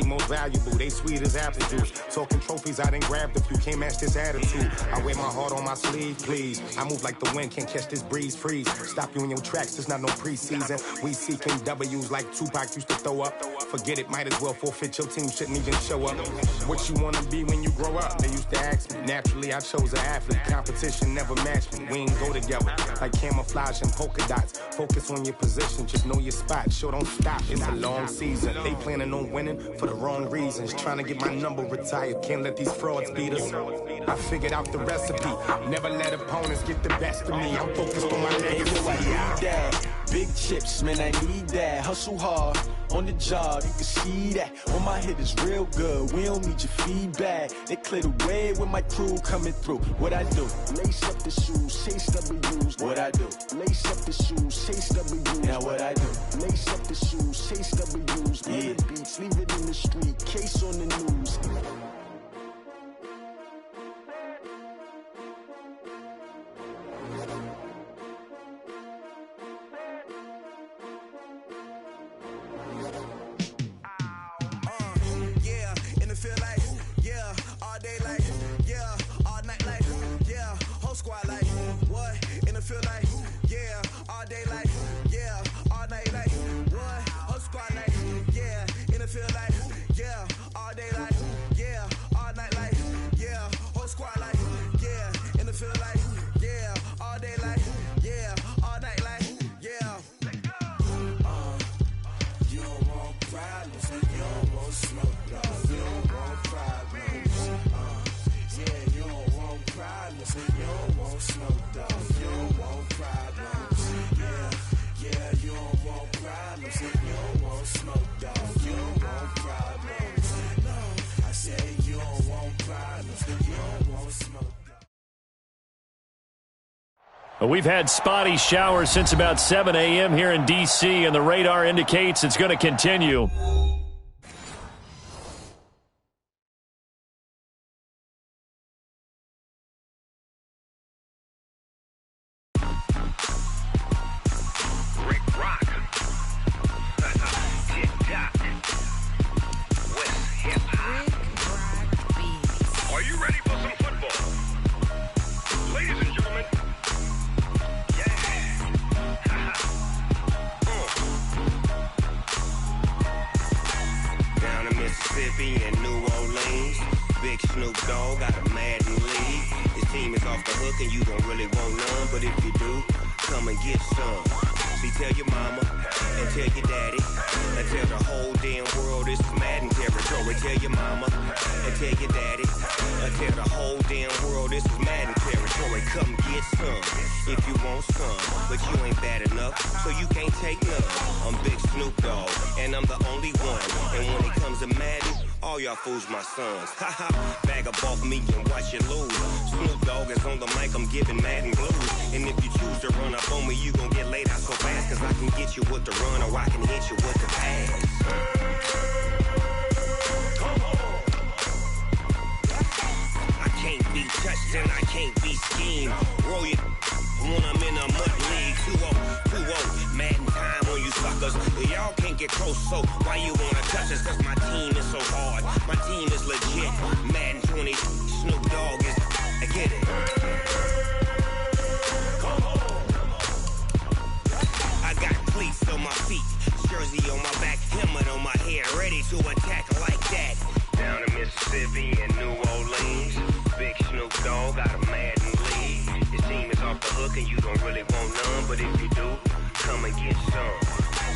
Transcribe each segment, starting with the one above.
most valuable, they sweet as apple juice. Talking trophies, I done grabbed a few, can't match this attitude. I wear my heart on my sleeve, please. I move like the wind, can't catch this breeze, freeze. Stop you in your tracks, there's not no preseason. We seeking W's like Tupac used to throw up. Forget it, might as well forfeit, your team shouldn't even show up. What you wanna be when you grow up? They used to ask me. Naturally, I chose an athlete. Competition never matched me. We ain't go together like camouflage and polka dots. Focus on your position, just know your spot. Sure, don't stop, it's a long season. They planning on winning for the wrong reasons. Trying to get my number retired. Can't let these frauds beat us. I figured out the recipe. Never let opponents get the best of me. I'm focused on my legacy. I need that. Big chips, man, I need that. Hustle hard on the job, you can see that. When my hit is real good, we don't need your feedback. They clear the way with my crew coming through. What I do? Lace up the shoes, chase W's. What I do? Lace up the shoes, chase W's. Now what I do? Lace up the shoes, chase W's. Yeah. Beats, leave it in the street, case on the news. We've had spotty showers since about 7 a.m. here in D.C., and the radar indicates it's going to continue. My sons, haha, bag up off me and watch you lose. Snoop Dogg is on the mic, I'm giving Madden blues. And if you choose to run up on me, you gon' get laid out so fast. Cause I can get you with the run or I can hit you with the pass. I can't be touched and I can't be schemed. Roll you when I'm in a mud league. 2-0, 2-0, Madden time on you suckers. Y'all can't get close, so why you wanna touch us? Cause my team is so hard, my team is legit. Madden 20, Snoop Dogg is, I get it. I got cleats on my feet, jersey on my back, helmet on my head, ready to attack like that. Down in Mississippi and New Orleans, Big Snoop Dogg got a Madden lead. His team is off the hook and you don't really want none, but if you do, come and get some.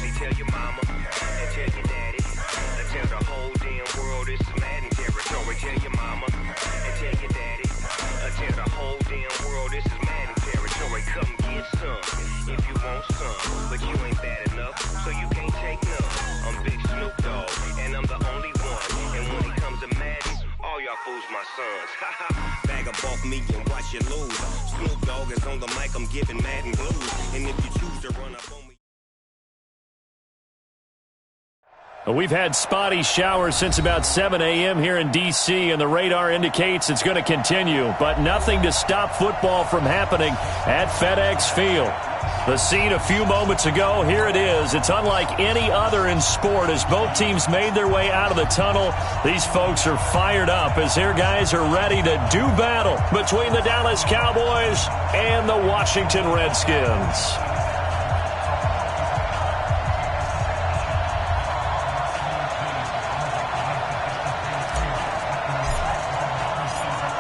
See, tell your mama and tell your daddy, and tell the whole damn world this is Madden territory. Tell your mama and tell your daddy, and tell the whole damn world this is Madden territory. Come get some if you want some, but you ain't bad enough, so you can't take none. I'm Big Snoop Dogg, and I'm the only one. And when it comes to Madden, all y'all fools my sons. Bag up off me and watch you lose. Snoop Dogg is on the mic, I'm giving Madden blues. And if you choose to run up on me. We've had spotty showers since about 7 a.m. here in D.C., and the radar indicates it's going to continue, but nothing to stop football from happening at FedEx Field. The scene a few moments ago, here it is. It's unlike any other in sport as both teams made their way out of the tunnel. These folks are fired up as their guys are ready to do battle between the Dallas Cowboys and the Washington Redskins.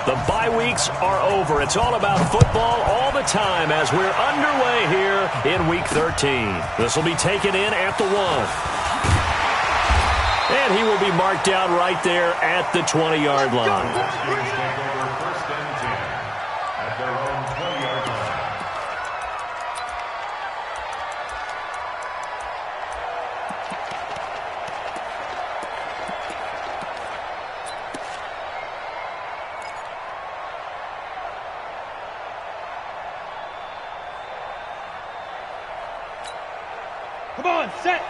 The bye weeks are over. It's all about football all the time as we're underway here in Week 13. This will be taken in at the 1. And he will be marked down right there at the 20-yard line. First and 10 at their own 20-yard line. Come on, set.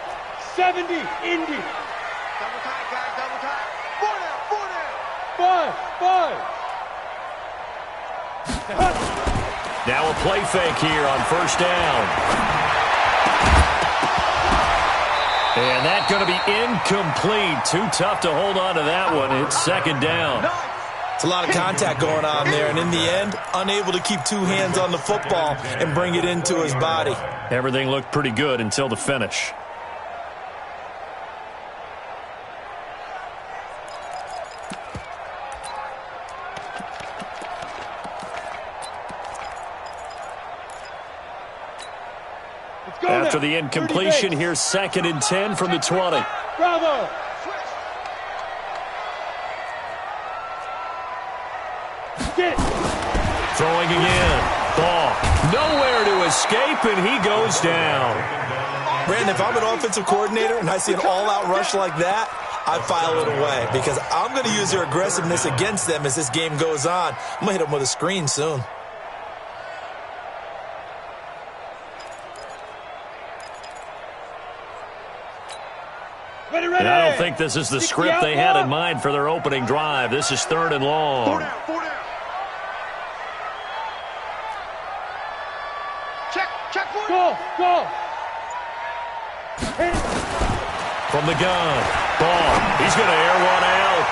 70, Indy. Double tight, guys, double tight. 4 down. 5. Now a play fake here on first down. And that's going to be incomplete. Too tough to hold on to that one. It's second down. It's a lot of contact going on there, and in the end, unable to keep two hands on the football and bring it into his body. Everything looked pretty good until the finish. After the incompletion, here's second and 10 from the 20. Bravo. Get. Throwing again. Ball. Nowhere to escape, and he goes down. Brandon, if I'm an offensive coordinator and I see an all-out rush like that, I file it away because I'm going to use their aggressiveness against them as this game goes on. I'm going to hit them with a screen soon. And I don't think this is the script they had in mind for their opening drive. This is third and long. 4 down. Check, Go. From the gun. Ball. He's going to air one out.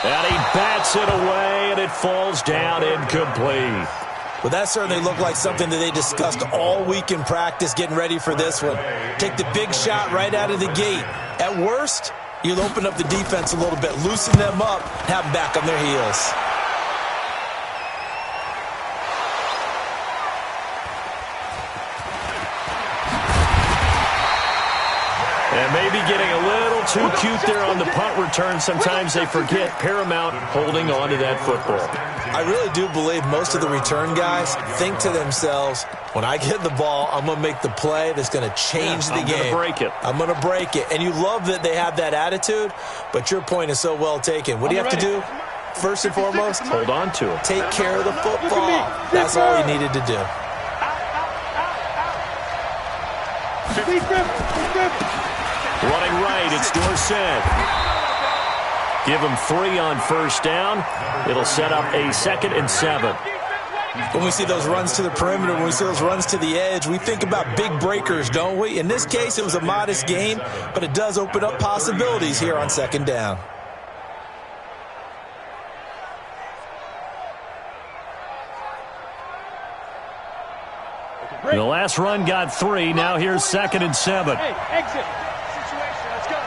And he bats it away, and it falls down incomplete. Well, that certainly looked like something that they discussed all week in practice getting ready for this one. Take the big shot right out of the gate. At worst, you'll open up the defense a little bit, loosen them up, have them back on their heels. And maybe getting a little too cute there on the punt return. Sometimes they forget paramount holding on to that football. I really do believe most of the return guys think to themselves, when I get the ball, I'm going to make the play that's going to change the game. I'm going to break it. I'm going to break it. And you love that they have that attitude, but your point is so well taken. What do you have to do? First and foremost, hold on to it. Take care of the football. That's all you needed to do. Running right, it's Dorsett. Give him 3 on first down. It'll set up a 2nd and 7. When we see those runs to the perimeter, when we see those runs to the edge, we think about big breakers, don't we? In this case, it was a modest game, but it does open up possibilities here on second down. The last run got 3. Now here's 2nd and 7. Hey, exit. Situation, let's go.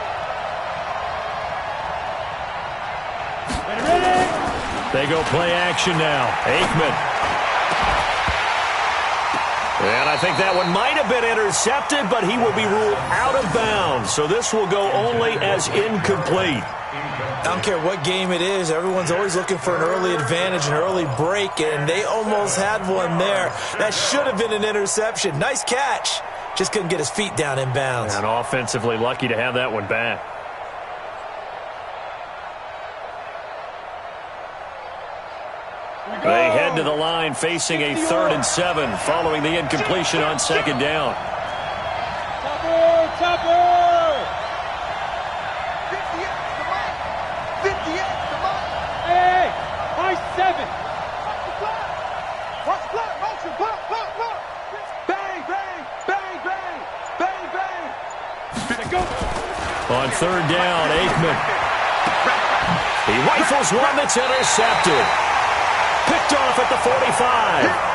Ready? They go play action now. Aikman. And I think that one might have been intercepted, but he will be ruled out of bounds. So this will go only as incomplete. I don't care what game it is. Everyone's always looking for an early advantage, an early break, and they almost had one there. That should have been an interception. Nice catch. Just couldn't get his feet down in bounds. And offensively lucky to have that one back. They head to the line facing a 3rd and 7 following the incompletion on second down. Topper! 58, come on. Hey, high 7. Watch the clock, motion, block. Bang. On third down, Aikman. He rifles one that's intercepted. Picked off at the 45.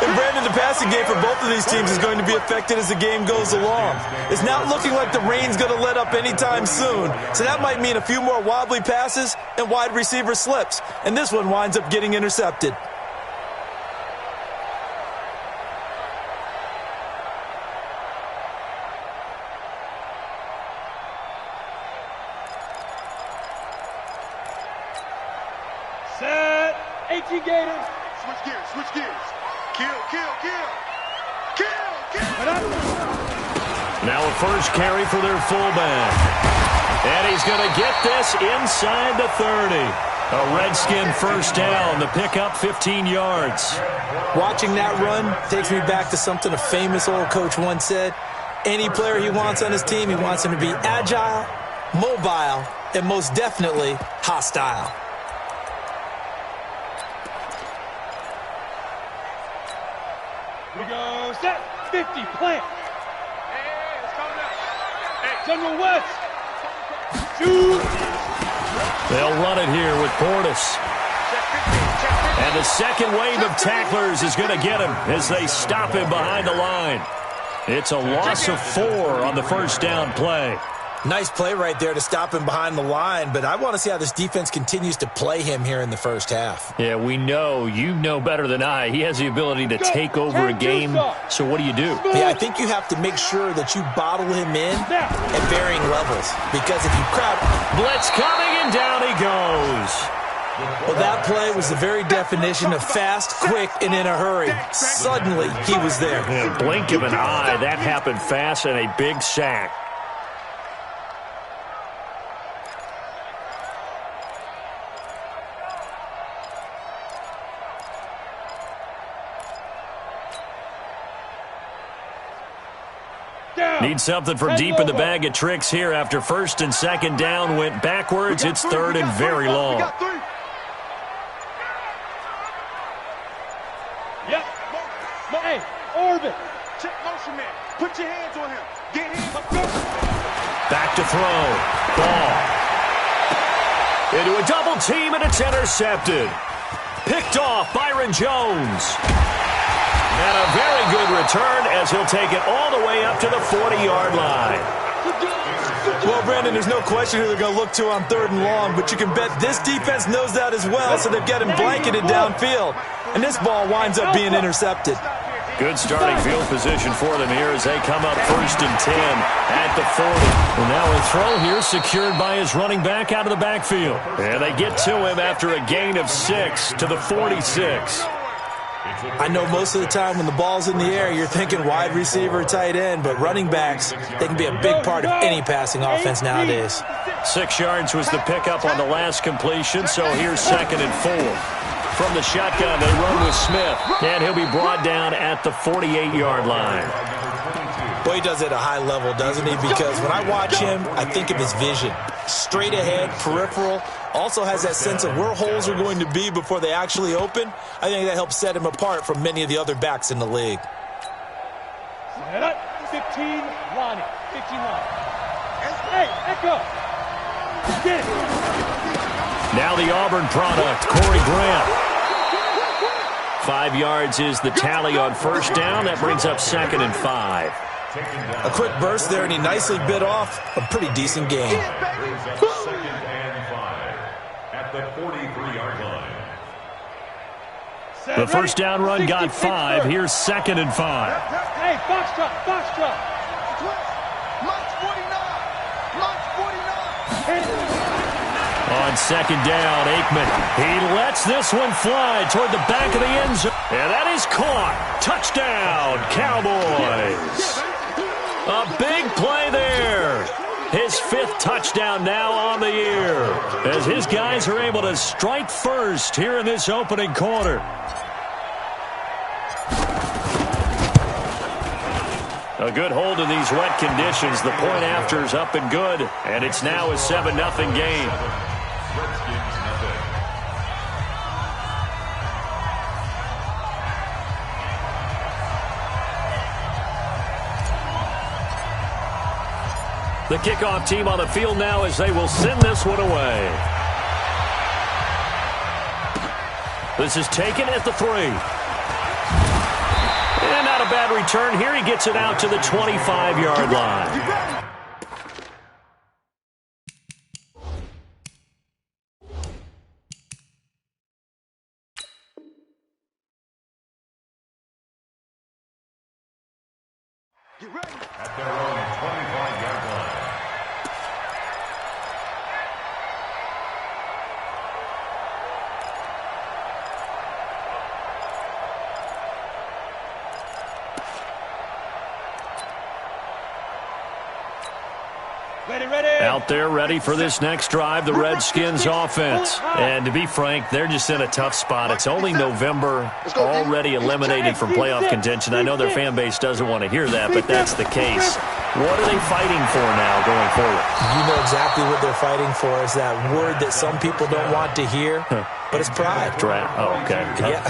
And Brandon, the passing game for both of these teams is going to be affected as the game goes along. It's not looking like the rain's going to let up anytime soon. So that might mean a few more wobbly passes and wide receiver slips. And this one winds up getting intercepted. Set. 18 Gators. Switch gears, switch gears. Kill, kill, kill. Kill, kill. Now a first carry for their fullback. And he's going to get this inside the 30. A Redskin first down. The pickup 15 yards. Watching that run takes me back to something a famous old coach once said. Any player he wants on his team, he wants him to be agile, mobile, and most definitely hostile. We go set. 50. Plant. Hey, it's coming up. Hey, General West. Shoot. They'll run it here with Portis. And the second wave of tacklers is going to get him as they stop him behind the line. It's a loss of 4 on the first down play. Nice play right there to stop him behind the line, but I want to see how this defense continues to play him here in the first half. Yeah, we know. You know better than I. He has the ability to take over a game. So what do? Yeah, I think you have to make sure that you bottle him in at varying levels. Because if you crowd... Blitz coming, and down he goes. Well, that play was the very definition of fast, quick, and in a hurry. Suddenly, he was there. Yeah, blink of an eye. That happened fast and a big sack. Need something from deep in the bag of tricks here after first and second down went backwards. It's third and very long. Yep. Hey, orbit. Check motion man. Put your hands on him. Get him. Back to throw. Ball. Into a double team, and it's intercepted. Picked off Byron Jones. And a very good return as he'll take it all the way up to the 40-yard line. Well, Brandon, there's no question who they're going to look to on third and long, but you can bet this defense knows that as well, so they've got him blanketed downfield. And this ball winds up being intercepted. Good starting field position for them here as they come up first and 10 at the 40. And now a throw here secured by his running back out of the backfield. And they get to him after a gain of 6 to the 46. I know most of the time when the ball's in the air, you're thinking wide receiver, tight end, but running backs, they can be a big part of any passing offense nowadays. 6 yards was the pickup on the last completion, so here's second and 4. From the shotgun, they run with Smith, and he'll be brought down at the 48-yard line. Boy, he does it at a high level, doesn't he? Because when I watch him, I think of his vision. Straight ahead, peripheral, also has that sense of where holes are going to be before they actually open. I think that helps set him apart from many of the other backs in the league. Set up. 15, Lonnie. 15, Lonnie. Hey, Echo. Get it. Now the Auburn product, Corey Graham. 5 yards is the tally on first down. That brings up second and 5. A quick burst there, and he nicely bit off a pretty decent gain. Second and 5 at the 43-yard line. The first down run got 5. Here's second and 5. Hey, Foxtrot, Foxtrot. March 49. March 49. On second down, Aikman. He lets this one fly toward the back of the end zone. And that is caught. Touchdown, Cowboys. A big play there. His 5th touchdown now on the year as his guys are able to strike first here in this opening quarter. A good hold in these wet conditions. The point after is up and good, and it's now a 7-0 game. The kickoff team on the field now as they will send this one away. This is taken at the 3. And not a bad return here. He gets it out to the 25-yard line. Get ready. At their own 25-yard line. Ready. Out there ready for this next drive, the Redskins offense. And to be frank, they're just in a tough spot. It's only November, already eliminated from playoff contention. I know their fan base doesn't want to hear that, but that's the case. What are they fighting for now going forward? You know exactly what they're fighting for. Is that word that some people don't want to hear, but it's pride. Draft. Oh, okay. Yeah.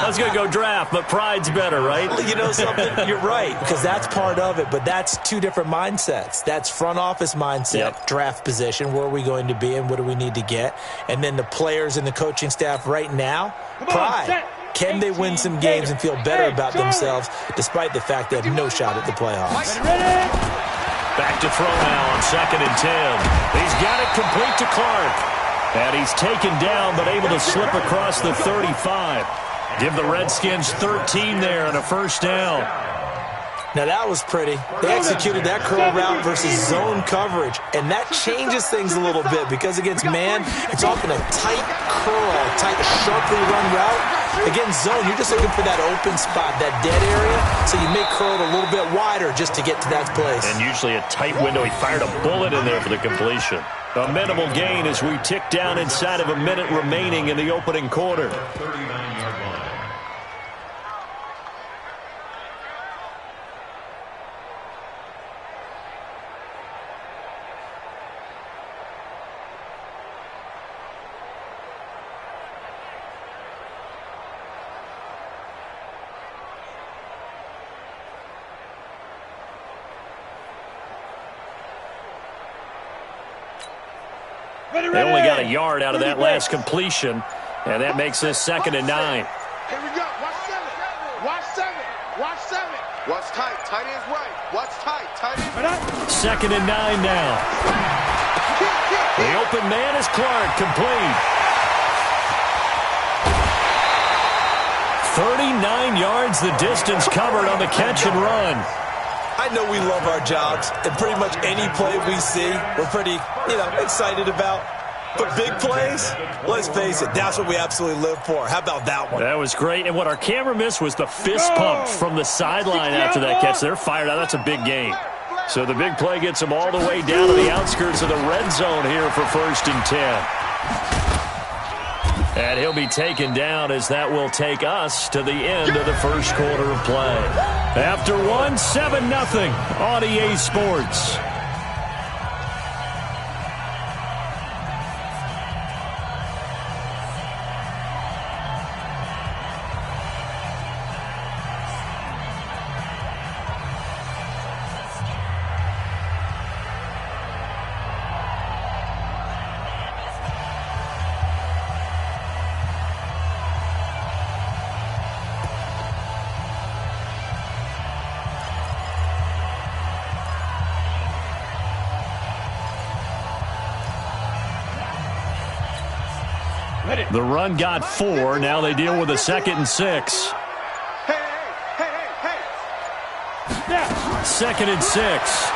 I was going to go draft, but pride's better, right? You know something? You're right, because that's part of it, but that's two different mindsets. That's front office mindset, draft position, where are we going to be and what do we need to get? And then the players and the coaching staff right now, pride. Can they win some games and feel better about themselves despite the fact they have no shot at the playoffs? Back to throw now on 2nd and 10. He's got it complete to Clark. And he's taken down but able to slip across the 35. Give the Redskins 13 there and a first down. Now, that was pretty. They executed that curl route versus zone coverage, and that changes things a little bit because against man, it's often a tight curl, tight, sharply run route. Against zone, you're just looking for that open spot, that dead area, so you may curl it a little bit wider just to get to that place. And usually a tight window. He fired a bullet in there for the completion. A minimal gain as we tick down inside of a minute remaining in the opening quarter. 39-yard line. They only got a yard out of that last completion, and that makes this 2nd and 9. Here we go. Watch 7. Watch 7. Watch 7. Watch tight. Tight ends right. Watch tight. Tight ends. 2nd and 9 now. The open man is Clark, complete. 39 yards the distance covered on the catch and run. I know we love our jobs, and pretty much any play we see, we're pretty, excited about. But big plays, let's face it, that's what we absolutely live for. How about that one? That was great, and what our camera missed was the fist pump from the sideline after that catch. They're fired out. That's a big gain. So the big play gets them all the way down to the outskirts of the red zone here for 1st and 10. And he'll be taken down as that will take us to the end of the first quarter of play. After 7-0 on EA Sports. The run got 4. Now they deal with a 2nd and 6. Hey. 2nd and 6.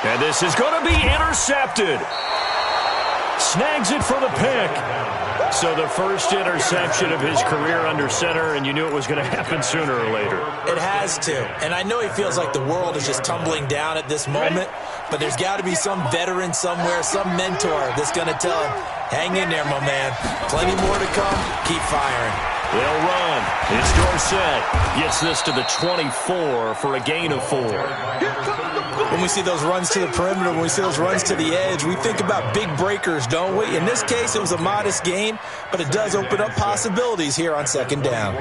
And this is going to be intercepted. Snags it for the pick. So the first interception of his career under center, and you knew it was going to happen sooner or later. It has to. And I know he feels like the world is just tumbling down at this moment, but there's got to be some veteran somewhere, some mentor that's going to tell him, hang in there, my man. Plenty more to come. Keep firing. They'll run. It's Dorsett. Gets this to the 24 for a gain of 4. When we see those runs to the perimeter, when we see those runs to the edge, we think about big breakers, don't we? In this case, it was a modest gain, but it does open up possibilities here on 2nd down.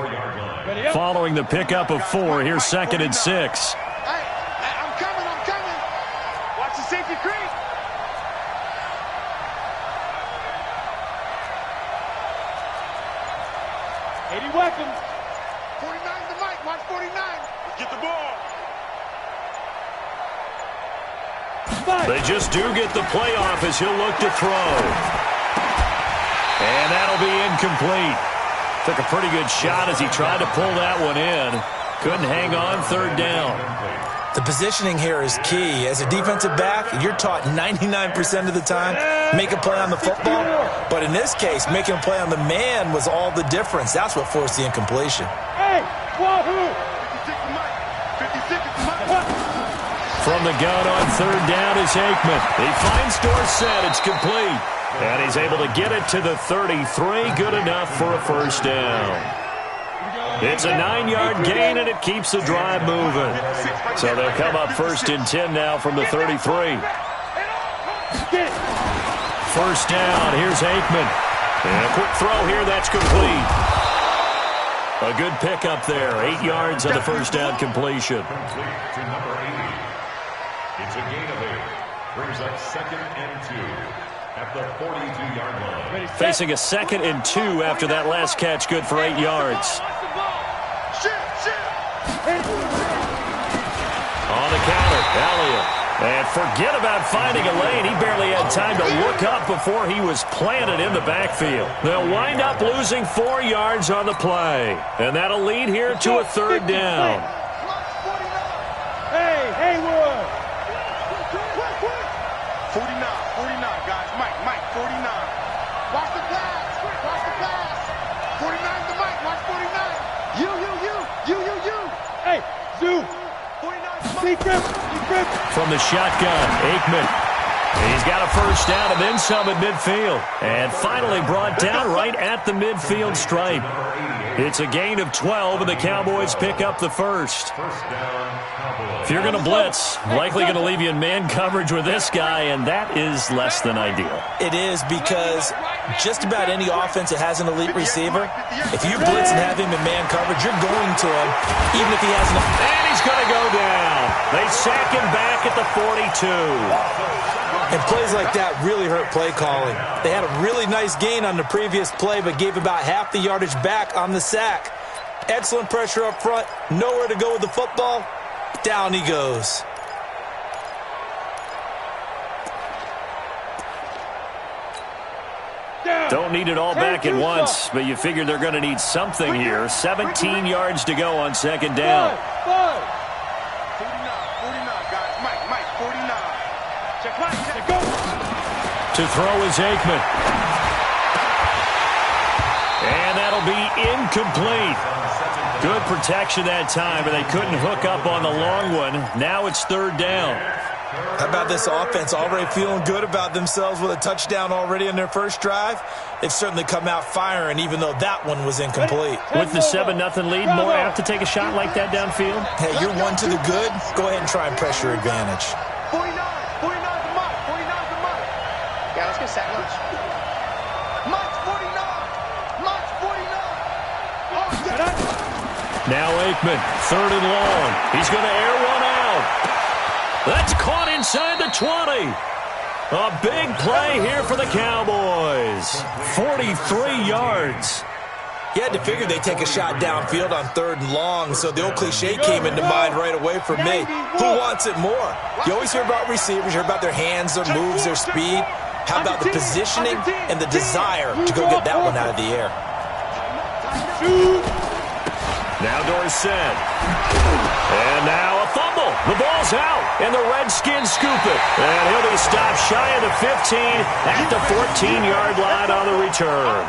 Following the pickup of 4, here's 2nd and 6. 80 weapons. 49 the mic. Watch 49. Get the ball. They just do get the playoff as he'll look to throw. And that'll be incomplete. Took a pretty good shot as he tried to pull that one in. Couldn't hang on third down. The positioning here is key. As a defensive back, you're taught 99% of the time, make a play on the football. But in this case, making a play on the man was all the difference. That's what forced the incompletion. Hey, wahoo! 56 the mic. 56 the mic. From the gun on third down is Aikman. He finds Dorsett. It's complete. And he's able to get it to the 33. Good enough for a first down. It's a 9-yard gain, and it keeps the drive moving. So they'll come up 1st and 10 now from the 33. First down. Here's Aikman. And a quick throw here. That's complete. A good pickup there. 8 yards on the first down completion. Complete to number 80. It's a gain of 8. Brings up 2nd and 2 at the 42-yard line. Facing a 2nd and 2 after that last catch. Good for 8 yards. On the counter, Elliott. And forget about finding a lane. He barely had time to look up before he was planted in the backfield. They'll wind up losing 4 yards on the play. And that'll lead here to a third down. Hey, Haywood. 49, guys. Mike, 49. Watch the pass. Watch the pass. 49 the mic. Watch 49. You. Hey, Zoo. 49 Secret. From the shotgun, Aikman. He's got a first down and then some at midfield. And finally brought down right at the midfield stripe. It's a gain of 12, and the Cowboys pick up the first. If you're going to blitz, likely going to leave you in man coverage with this guy, and that is less than ideal. It is, because just about any offense that has an elite receiver, if you blitz and have him in man coverage, you're going to him, even if he has an... And he's going to go down. They sack him back at the 42. And plays like that really hurt play calling. They had a really nice gain on the previous play, but gave about half the yardage back on the sack. Excellent pressure up front, nowhere to go with the football. Down he goes. Don't need it all back at once, but you figure they're going to need something here. 17 yards to go on second down. 49, guys. Mike, 49. Check right, go. To throw is Aikman. And that'll be incomplete. Good protection that time, but they couldn't hook up on the long one. Now it's third down. How about this offense already feeling good about themselves with a touchdown already in their first drive? They've certainly come out firing, even though that one was incomplete. With the 7-0 lead, more apt to take a shot like that downfield? Hey, you're one to the good. Go ahead and try and pressure advantage. 49 the mic. 49 the mic. Yeah, let's get sack lunch. Mike's 49. Mike's 49. Oh, yeah. Now Aikman, third and long. He's going to air one out. That's caught inside the 20. A big play here for the Cowboys. 43 yards. You had to figure they'd take a shot downfield on third and long, so the old cliche came into mind right away for me. Who wants it more? You always hear about receivers, you hear about their hands, their moves, their speed. How about the positioning and the desire to go get that one out of the air? Now Dorsett. And now a fumble. The ball's out, and the Redskins scoop it. And he'll be stopped shy of the 15 at the 14-yard line on the return.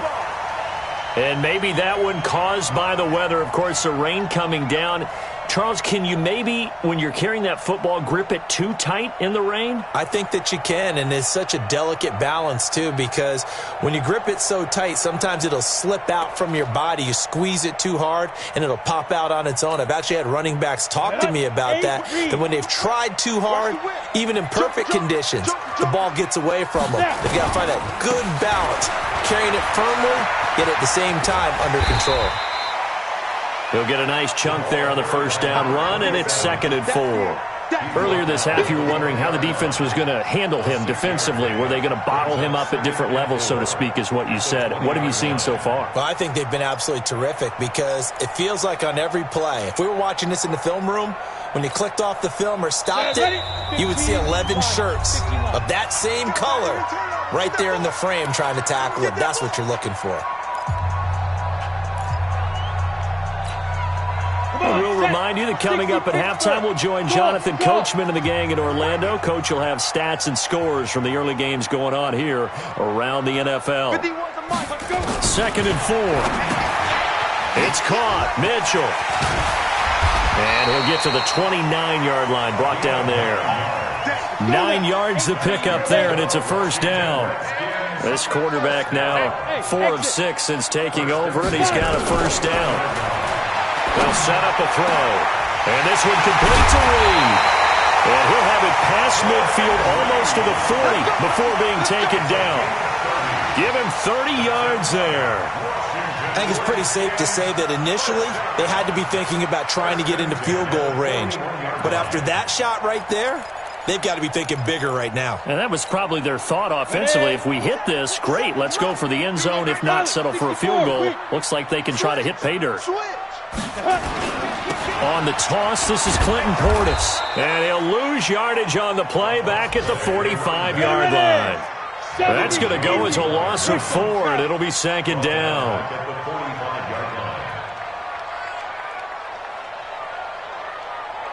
And maybe that one caused by the weather. Of course, the rain coming down. Charles, can you maybe, when you're carrying that football, grip it too tight in the rain? I think that you can, and it's such a delicate balance, too, because when you grip it so tight, sometimes it'll slip out from your body. You squeeze it too hard, and it'll pop out on its own. I've actually had running backs talk to me about that when they've tried too hard, even in perfect conditions, the ball gets away from them. They've got to find that good balance, carrying it firmly, yet at the same time under control. He'll get a nice chunk there on the first down run, and it's 2nd and 4. Earlier this half, you were wondering how the defense was going to handle him defensively. Were they going to bottle him up at different levels, so to speak, is what you said. What have you seen so far? Well, I think they've been absolutely terrific because it feels like on every play, if we were watching this in the film room, when you clicked off the film or stopped it, you would see 11 shirts of that same color right there in the frame trying to tackle it. That's what you're looking for. We'll remind you that coming up at halftime, we'll join Jonathan Coachman and the gang in Orlando. Coach will have stats and scores from the early games going on here around the NFL. 2nd and 4. It's caught. Mitchell. And he'll get to the 29-yard line, brought down there. 9 yards to pick up there, and it's a first down. This quarterback now 4 of 6 since taking over, and he's got a first down. They'll set up a throw. And this one complete to Reed. And he'll have it past midfield almost to the 40 before being taken down. Give him 30 yards there. I think it's pretty safe to say that initially they had to be thinking about trying to get into field goal range. But after that shot right there, they've got to be thinking bigger right now. And that was probably their thought offensively. If we hit this, great, let's go for the end zone. If not, settle for a field goal. Looks like they can try to hit pay dirt. On the toss, this is Clinton Portis. And he'll lose yardage on the play back at the 45-yard line. That's going to go as a loss of 4, and it'll be 2nd down.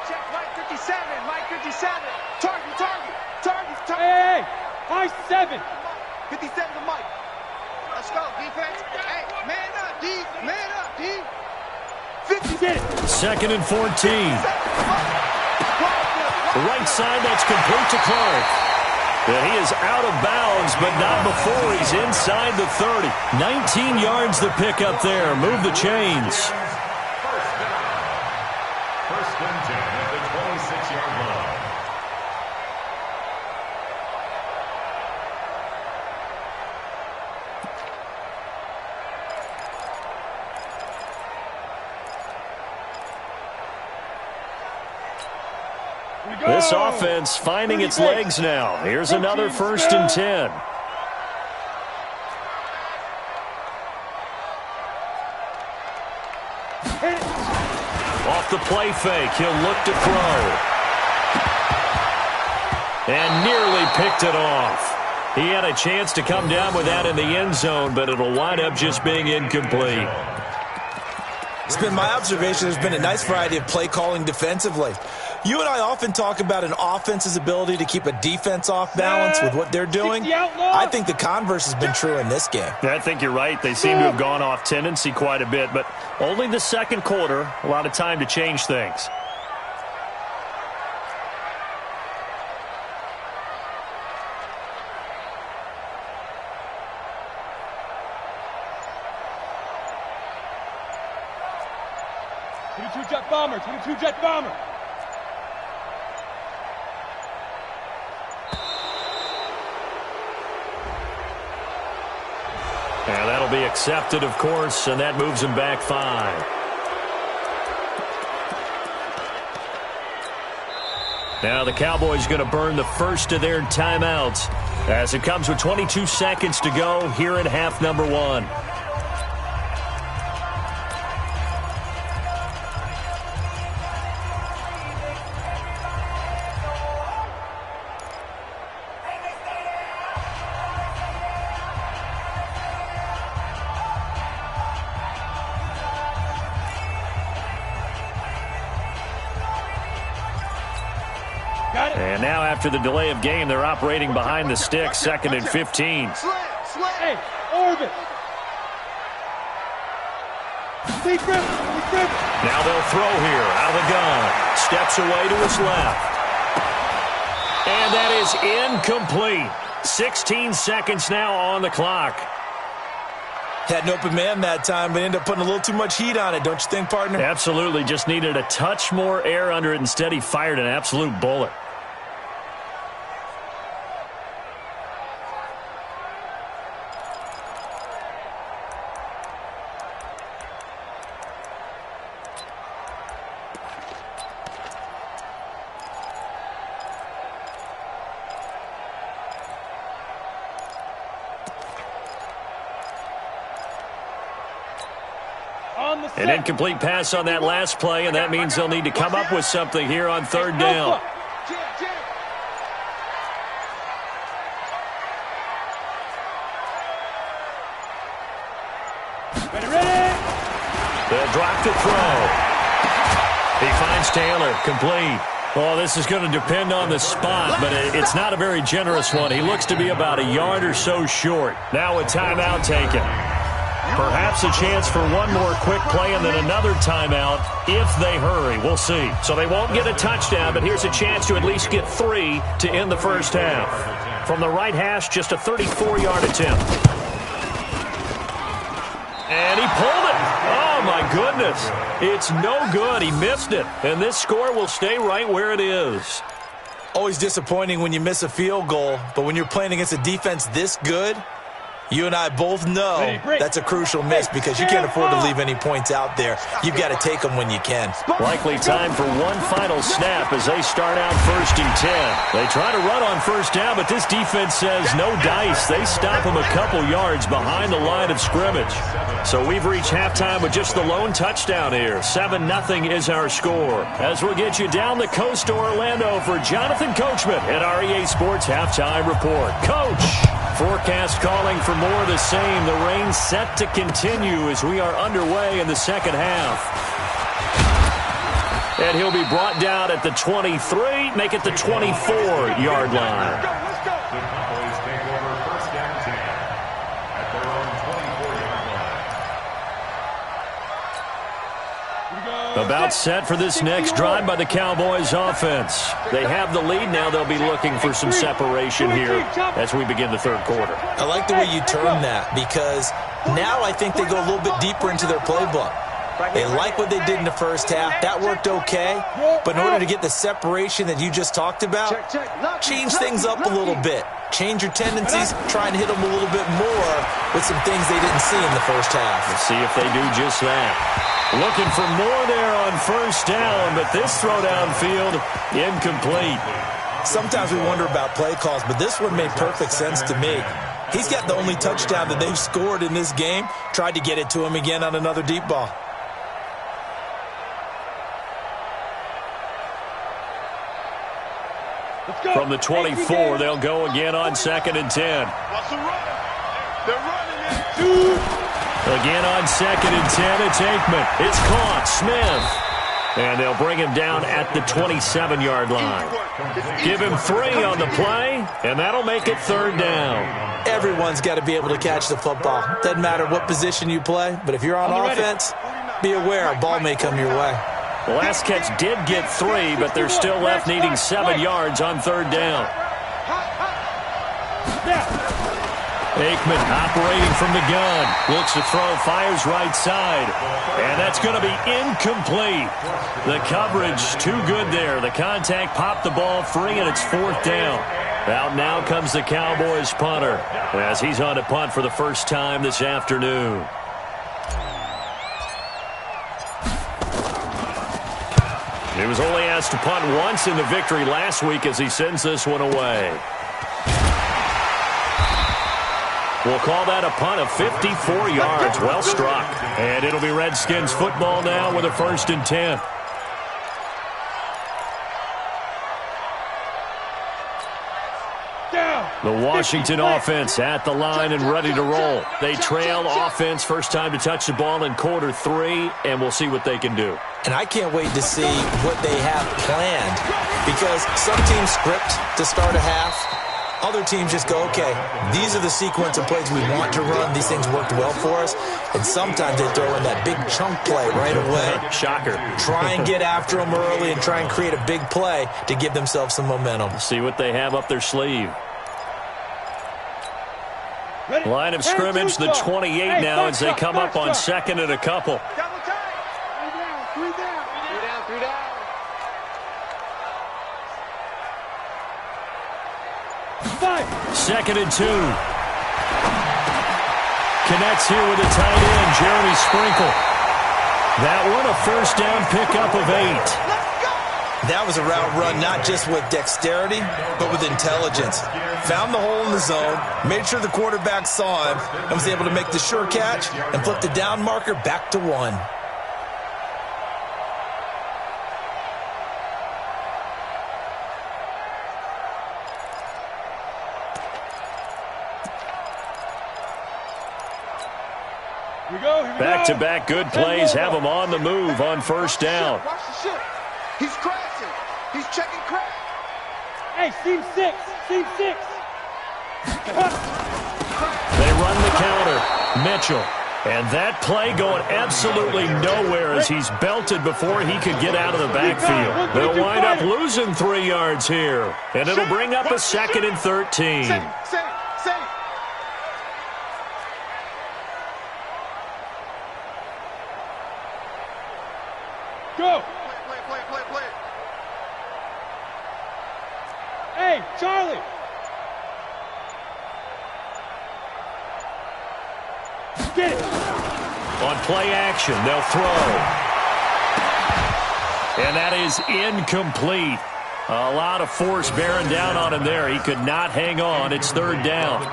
Check Mike 57, Mike 57. Target. Hey, Mike 7. 57 to Mike. Let's go, defense. Hey, man up, D. Man up, D. 50. 2nd and 14. The right side, that's complete to Clark. And he is out of bounds, but not before he's inside the 30. 19 yards to pick up there. Move the chains. First and 10 at the 26-yard line. This offense finding its legs now. Here's another 1st and 10. Off the play fake, he'll look to throw. And nearly picked it off. He had a chance to come down with that in the end zone, but it'll wind up just being incomplete. It's been my observation there's been a nice variety of play calling defensively. You and I often talk about an offense's ability to keep a defense off balance with what they're doing. I think the converse has been true in this game. I think you're right. They seem to have gone off tendency quite a bit, but only the second quarter, a lot of time to change things. Jet bomber, 22 jet bomber. And that'll be accepted, of course, and that moves him back 5. Now the Cowboys going to burn the first of their timeouts as it comes with 22 seconds to go here in half number 1. And now after the delay of game, they're operating behind the stick, 2nd and 15. Hey, orbit. Now they'll throw here out of the gun. Steps away to his left. And that is incomplete. 16 seconds now on the clock. Had an open man that time, but ended up putting a little too much heat on it, don't you think, partner? Absolutely. Just needed a touch more air under it. Instead, he fired an absolute bullet. An incomplete pass on that last play, and that means they'll need to come up with something here on third down. They'll drop to throw. He finds Taylor, complete. Well, this is going to depend on the spot, but it's not a very generous one. He looks to be about a yard or so short. Now a timeout taken. Perhaps a chance for one more quick play and then another timeout if they hurry. We'll see. So they won't get a touchdown, but here's a chance to at least get 3 to end the first half. From the right hash, just a 34-yard attempt. And he pulled it. Oh, my goodness. It's no good. He missed it. And this score will stay right where it is. Always disappointing when you miss a field goal, but when you're playing against a defense this good, you and I both know that's a crucial miss because you can't afford to leave any points out there. You've got to take them when you can. Likely time for one final snap as they start out 1st and 10. They try to run on first down, but this defense says no dice. They stop them a couple yards behind the line of scrimmage. So we've reached halftime with just the lone touchdown here. 7-0 is our score. As we'll get you down the coast to Orlando for Jonathan Coachman at our EA Sports Halftime Report. Coach, forecast calling for more of the same. The rain set to continue as we are underway in the second half. And he'll be brought down at the 23, make it the 24-yard line. The Cowboys take over 1st and 10 at their own 24-yard line. About set for this next drive by the Cowboys offense. They have the lead. Now they'll be looking for some separation here as we begin the third quarter. I like the way you term that because now I think they go a little bit deeper into their playbook. They like what they did in the first half. That worked okay. But in order to get the separation that you just talked about, change things up a little bit. Change your tendencies, try and hit them a little bit more with some things they didn't see in the first half. Let's see if they do just that. Looking for more there on first down, but this throw downfield, incomplete. Sometimes we wonder about play calls, but this one made perfect sense to me. He's got the only touchdown that they've scored in this game. Tried to get it to him again on another deep ball. From the 24, they'll go again on 2nd and 10. They're running it. Again on 2nd and 10, it's Aikman. It's caught, Smith. And they'll bring him down at the 27-yard line. Give him 3 on the play, and that'll make it 3rd down. Everyone's got to be able to catch the football. Doesn't matter what position you play, but if you're on offense, be aware a ball may come your way. The last catch did get 3, but they're still left needing 7 yards on 3rd down. Aikman operating from the gun. Looks to throw, fires right side. And that's going to be incomplete. The coverage too good there. The contact popped the ball free, and it's 4th down. Out now comes the Cowboys punter as he's on to punt for the first time this afternoon. He was only asked to punt once in the victory last week as he sends this one away. We'll call that a punt of 54 yards. Well struck. And it'll be Redskins football now with a 1st and 10. The Washington offense at the line and ready to roll. They trail offense, first time to touch the ball in quarter 3, and we'll see what they can do. And I can't wait to see what they have planned because some teams script to start a half. Other teams just go, okay, these are the sequence of plays we want to run. These things worked well for us. And sometimes they throw in that big chunk play right away. Shocker. Try and get after them early and try and create a big play to give themselves some momentum. See what they have up their sleeve. Line of scrimmage, the 28 now as they come up on 2nd and a couple. Three down. 2nd and 2. Connects here with a tight end, Jeremy Sprinkle. That one, a first down pickup of 8. That was a route run not just with dexterity, but with intelligence. Found the hole in the zone, made sure the quarterback saw him, and was able to make the sure catch and flip the down marker back to 1. Back-to-back good plays have him on the move on first down. Watch the shit. He's crashing. He's checking crash. Hey, seam 6. Seam 6. They run the counter. Mitchell. And that play going absolutely nowhere as he's belted before he could get out of the backfield. They'll wind up losing 3 yards here. And it'll bring up a 2nd and 13. Save. Go. Play. Hey, Charlie. Get it. On play action, they'll throw. And that is incomplete. A lot of force bearing down on him there. He could not hang on. It's 3rd down.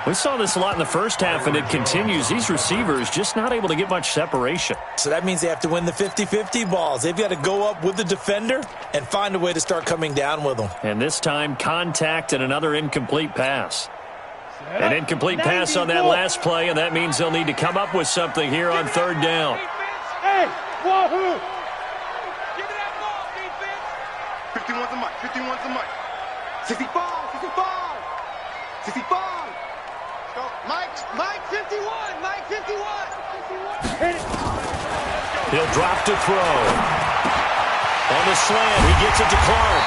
We saw this a lot in the first half, and it continues. These receivers just not able to get much separation. So that means they have to win the 50-50 balls. They've got to go up with the defender and find a way to start coming down with them. And this time, contact and another incomplete pass. An incomplete pass on that last play, and that means they'll need to come up with something here on 3rd down. Hey, wahoo! 51's the mic. 51's the mic. 65. Go. Mike 51. Mike 51. He'll drop to throw. On the slant, he gets it to Clark.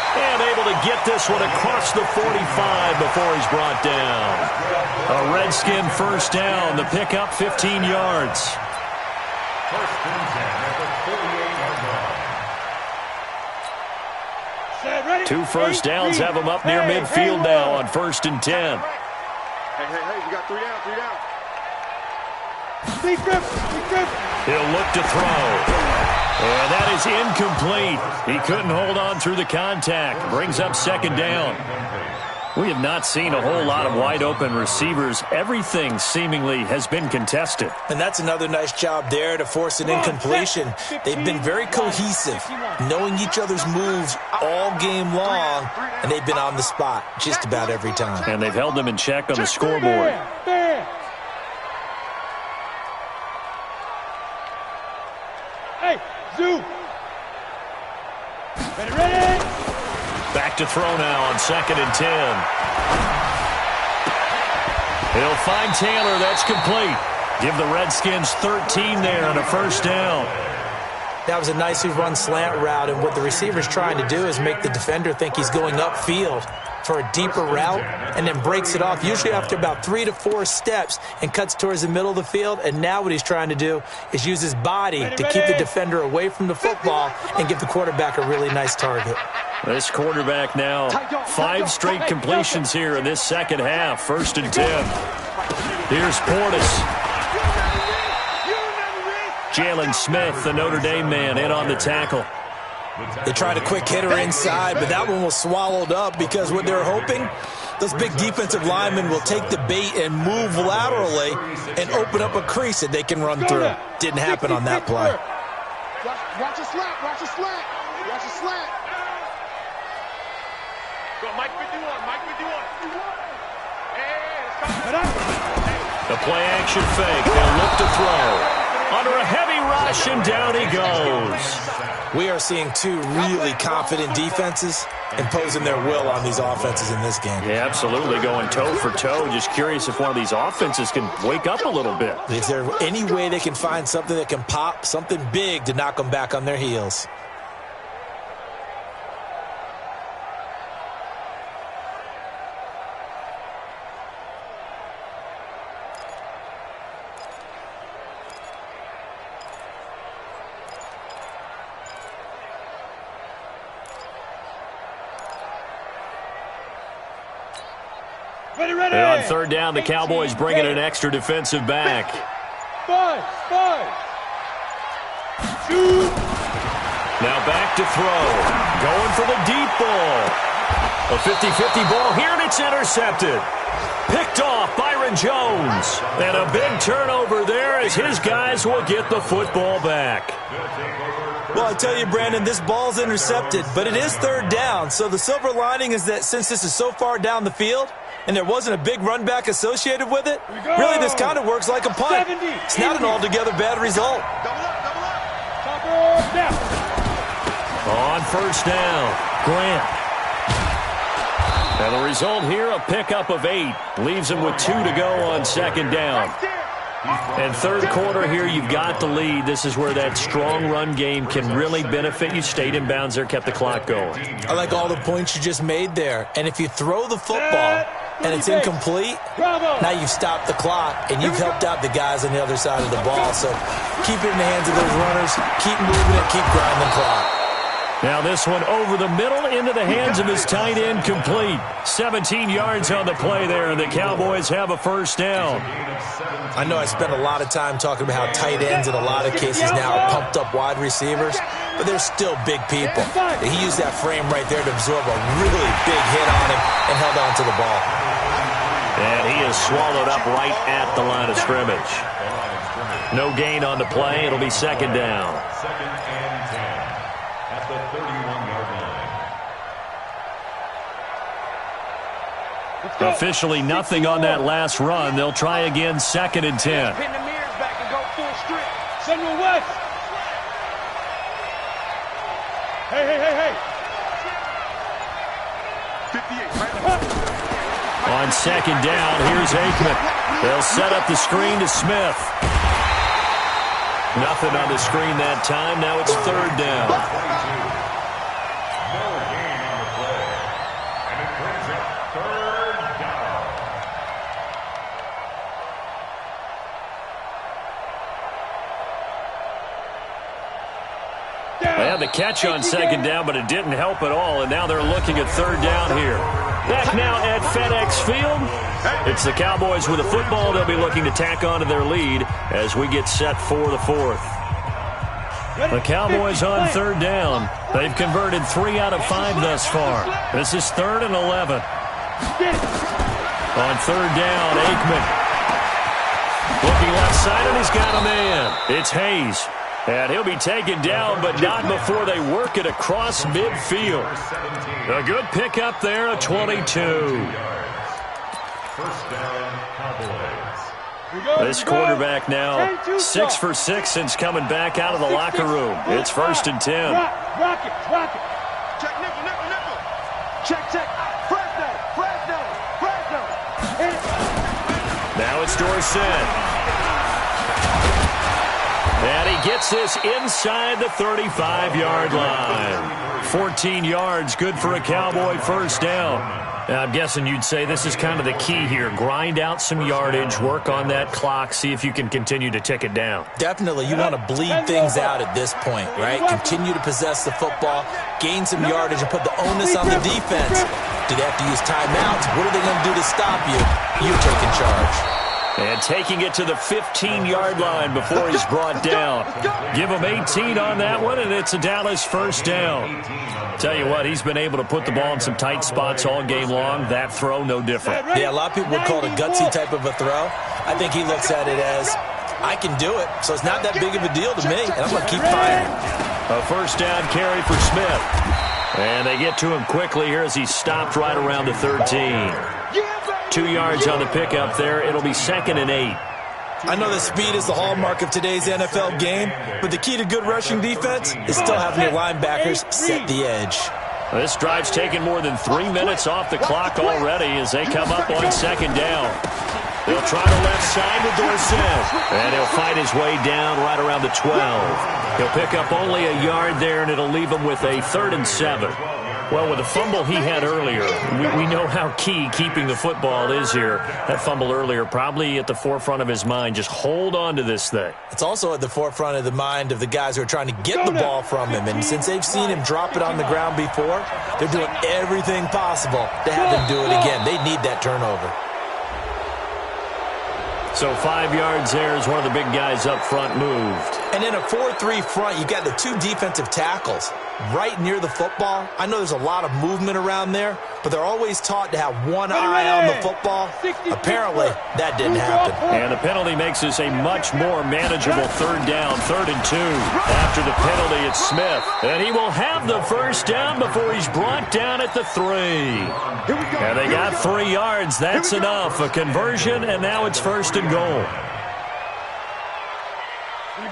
And able to get this one across the 45 before he's brought down. A Redskin first down. The pickup 15 yards. First and 10 at the 48-yard line. 2 first downs have him up near midfield now on 1st and 10. Hey, we got 3 down. He'll look to throw. And that is incomplete. He couldn't hold on through the contact. Brings up 2nd down. We have not seen a whole lot of wide-open receivers. Everything seemingly has been contested. And that's another nice job there to force an incompletion. They've been very cohesive, knowing each other's moves all game long, and they've been on the spot just about every time. And they've held them in check on the scoreboard. Hey, Zoo. Ready. Back to throw now on 2nd and 10. He'll find Taylor. That's complete. Give the Redskins 13 there and a first down. That was a nicely run slant route, and what the receiver's trying to do is make the defender think he's going upfield for a deeper route and then breaks it off, usually after about 3 to 4 steps, and cuts towards the middle of the field. And now what he's trying to do is use his body to keep the defender away from the football and give the quarterback a really nice target. This quarterback now 5 straight completions here in this second half. 1st and 10. Here's Portis. Jalen Smith, the Notre Dame man, in on the tackle. They tried a quick hitter inside, but that one was swallowed up because what they're hoping, those big defensive linemen will take the bait and move laterally and open up a crease that they can run through. Didn't happen on that play. Watch a slant. Go, Mike 51. The play action fake. They'll look to throw. Under a heavy rush, and down he goes. We are seeing 2 really confident defenses imposing their will on these offenses in this game. Yeah, absolutely, going toe for toe. Just curious if one of these offenses can wake up a little bit. Is there any way they can find something that can pop, something big to knock them back on their heels? And on 3rd down, the Cowboys bring in an extra defensive back. 5. Shoot. Now back to throw. Going for the deep ball. A 50-50 ball here, and it's intercepted. Picked off Byron Jones. And a big turnover there as his guys will get the football back. Well, I tell you, Brandon, this ball's intercepted, but it is 3rd down. So the silver lining is that since this is so far down the field, and there wasn't a big run back associated with it, really this kind of works like a punt. It's not an altogether bad result. On first down, Grant. And the result here, a pickup of 8. Leaves him with 2 to go on second down. And third quarter here, you've got the lead. This is where that strong run game can really benefit you. Stayed in bounds there, kept the clock going. I like all the points you just made there. And if you throw the football and it's incomplete, now you've stopped the clock and you've helped out the guys on the other side of the ball. So keep it in the hands of those runners. Keep moving it. Keep grinding the clock. Now this one over the middle into the hands of his tight end, complete. 17 yards on the play there, and the Cowboys have a first down. I know I spent a lot of time talking about how tight ends in a lot of cases now are pumped up wide receivers, but they're still big people. He used that frame right there to absorb a really big hit on him and held on to the ball. And he is swallowed up right at the line of scrimmage. No gain on the play. It'll be second down. Second and 10 at the 31-yard line. Officially nothing on that last run. They'll try again, second and 10. Pin the mirrors back and go full strip. Central West. Hey, hey, hey, hey. 58, right. On second down, here's Aikman. They'll set up the screen to Smith. Nothing on the screen that time. Now it's third down. No gain on the play. And it brings up third down. They had the catch on second down, but it didn't help at all, and now they're looking at third down here. Back now at FedEx Field. It's the Cowboys with the football. They'll be looking to tack on to their lead as we get set for the fourth. The Cowboys on third down. They've converted 3 out of 5 thus far. This is 3rd and 11. On third down, Aikman. Looking left side, and he's got a man. It's Hayes. And he'll be taken down, but not before they work it across midfield. A good pickup there, a 22. First down, Cowboys. This quarterback now 6 for 6 since coming back out of the locker room. It's 1st and 10. Rock it. Check, nickel. Check. Fresno. Now it's Dorsett. And he gets this inside the 35-yard line. 14 yards, good for a Cowboy first down. Now, I'm guessing you'd say this is kind of the key here. Grind out some yardage, work on that clock, see if you can continue to tick it down. Definitely, you want to bleed things out at this point, right? Continue to possess the football, gain some yardage, and put the onus on the defense. Do they have to use timeouts? What are they going to do to stop you? You're taking charge. And taking it to the 15-yard line before he's brought down. Give him 18 on that one, and it's a Dallas first down. Tell you what, he's been able to put the ball in some tight spots all game long. That throw, no different. Yeah, a lot of people would call it a gutsy type of a throw. I think he looks at it as, I can do it, so it's not that big of a deal to me, and I'm going to keep firing. A first down carry for Smith. And they get to him quickly here as he stopped right around the 13. 2 yards on the pickup there. It'll be 2nd and 8. I know that speed is the hallmark of today's NFL game, but the key to good rushing defense is still having your linebackers set the edge. This drive's taken more than 3 minutes off the clock already as they come up on second down. They'll try the left side with Dorsett, and he'll fight his way down right around the 12. He'll pick up only a yard there, and it'll leave him with a 3rd and 7. Well, with the fumble he had earlier, we know how key keeping the football is here. That fumble earlier probably at the forefront of his mind. Just hold on to this thing. It's also at the forefront of the mind of the guys who are trying to get the ball from him. And since they've seen him drop it on the ground before, they're doing everything possible to have him do it again. They need that turnover. So 5 yards there as one of the big guys up front moved. And in a 4-3 front, you got the two defensive tackles right near the football. I know there's a lot of movement around there, but they're always taught to have one eye on the football. Apparently, that didn't happen. And the penalty makes this a much more manageable third down, 3rd and 2. After the penalty, it's Smith. And he will have the first down before he's brought down at the 3. And they got 3 yards. That's enough. A conversion, and now it's 1st and goal.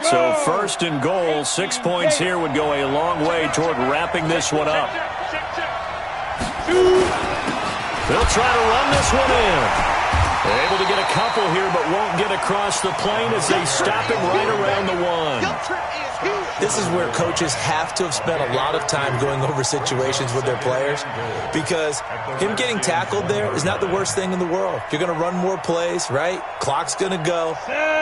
So 1st and goal, 6 points here would go a long way toward wrapping this one up. They'll try to run this one in. Able to get a couple here, but won't get across the plane as they stop him right around the 1. This is where coaches have to have spent a lot of time going over situations with their players, because him getting tackled there is not the worst thing in the world. You're going to run more plays, right? Clock's going to go.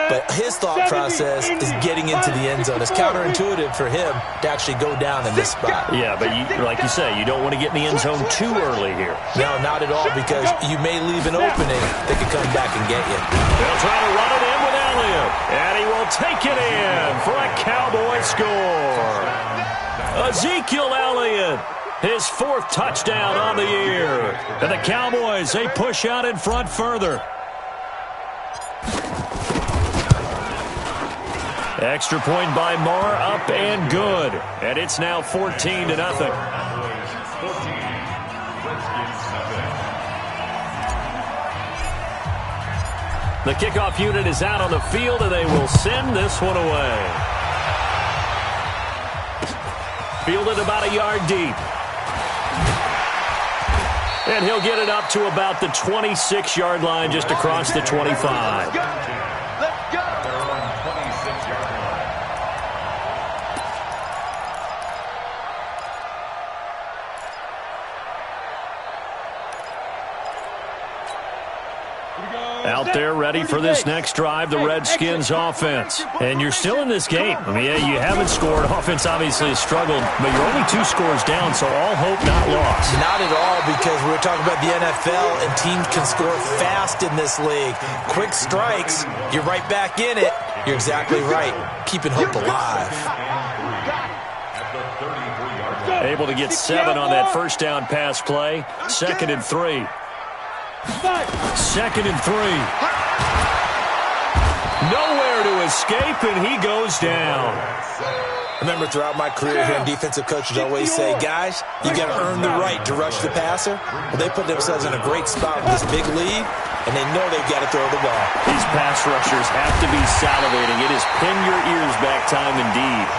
But his thought process is getting into the end zone. It's counterintuitive for him to actually go down in this spot. Yeah, but like you say, you don't want to get in the end zone too early here. No, not at all, because you may leave an opening that could come back and get you. They'll try to run it in with Elliott, and he will take it in for a Cowboy score. Ezekiel Elliott, his 4th touchdown on the year. And the Cowboys, they push out in front further. Extra point by Marr, up and good. And it's now 14-0. The kickoff unit is out on the field, and they will send this one away. Fielded about a yard deep. And he'll get it up to about the 26-yard line, just across the 25. Out there ready for this next drive, the Redskins offense. And you're still in this game. I mean, yeah, you haven't scored. Offense obviously has struggled, but you're only 2 scores down, so all hope not lost. Not at all, because we're talking about the NFL, and teams can score fast in this league. Quick strikes, you're right back in it. You're exactly right. Keeping hope alive. Able to get 7 on that first down pass play. 2nd and 3. 2nd and 3. Nowhere to escape, and he goes down. Remember, throughout my career here, defensive coaches always say, guys, you got to earn the right to rush the passer. Well, they put themselves in a great spot with this big lead, and they know they've got to throw the ball. These pass rushers have to be salivating. It is pin your ears back time indeed.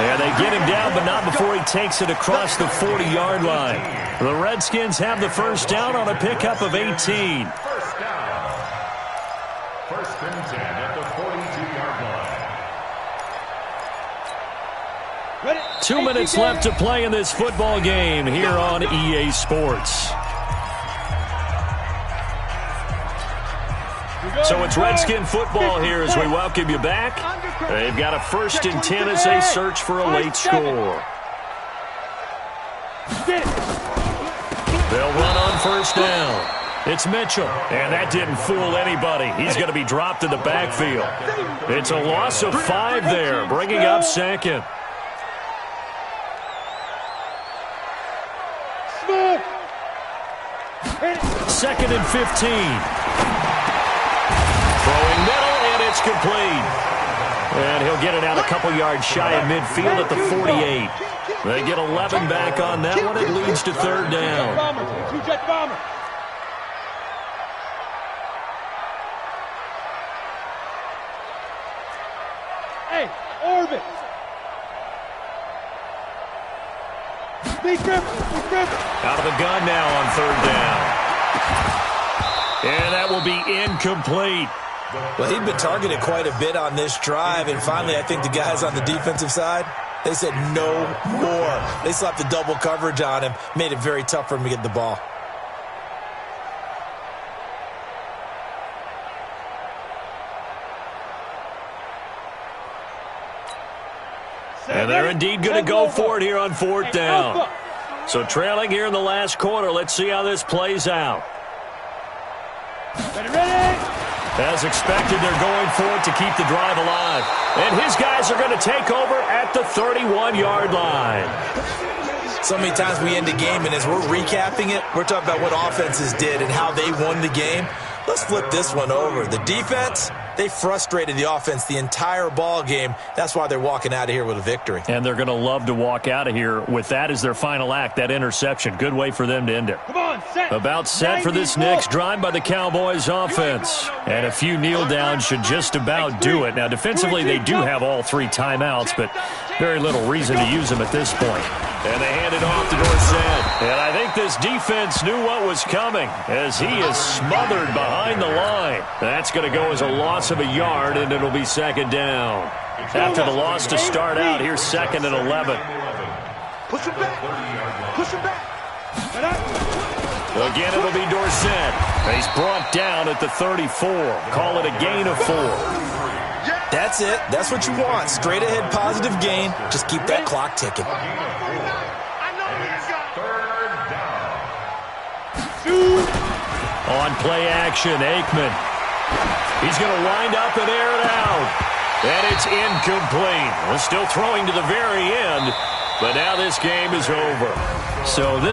And they get him down, but not before he takes it across the 40-yard line. The Redskins have the first down on a pickup of 18. First down. 1st and 10 at the 42-yard line. 2 minutes left to play in this football game here on EA Sports. So it's Redskin football here as we welcome you back. They've got a 1st and 10 as they search for a late score. They'll run on 1st down. It's Mitchell, and that didn't fool anybody. He's going to be dropped in the backfield. It's a loss of 5 there, bringing up 2nd. Second and 15. Throwing middle, and it's complete. And he'll get it out a couple yards shy of midfield at the 48. They get 11 back on that one. It leads to 3rd down. Hey, Orbit. Out of the gun now on 3rd down. And that will be incomplete. Well, he'd been targeted quite a bit on this drive, and finally I think the guys on the defensive side, they said no more. They slapped the double coverage on him, made it very tough for him to get the ball. And they're indeed going to go for it here on 4th down. So trailing here in the last quarter, let's see how this plays out. As expected, they're going for it to keep the drive alive. And his guys are going to take over at the 31-yard line. So many times we end a game, and as we're recapping it, we're talking about what offenses did and how they won the game. Let's flip this one over. The defense, they frustrated the offense the entire ball game. That's why they're walking out of here with a victory. And they're going to love to walk out of here with that as their final act, that interception. Good way for them to end it. Come on, set. About set for this next drive by the Cowboys offense. And a few kneel downs should just about do it. Now, defensively, they do have all 3 timeouts, but very little reason to use them at this point. And they hand it off to Dorsett. And I think this defense knew what was coming as he is smothered behind the line. That's going to go as a loss of a yard, and it'll be second down. After the loss to start out, here's 2nd and 11. Push him back. Push him back. Again, it'll be Dorsett. He's brought down at the 34. Call it a gain of 4. That's it. That's what you want. Straight ahead positive gain. Just keep that clock ticking. On play action, Aikman. He's going to wind up and air it out. And it's incomplete. We're still throwing to the very end, but now this game is over. So this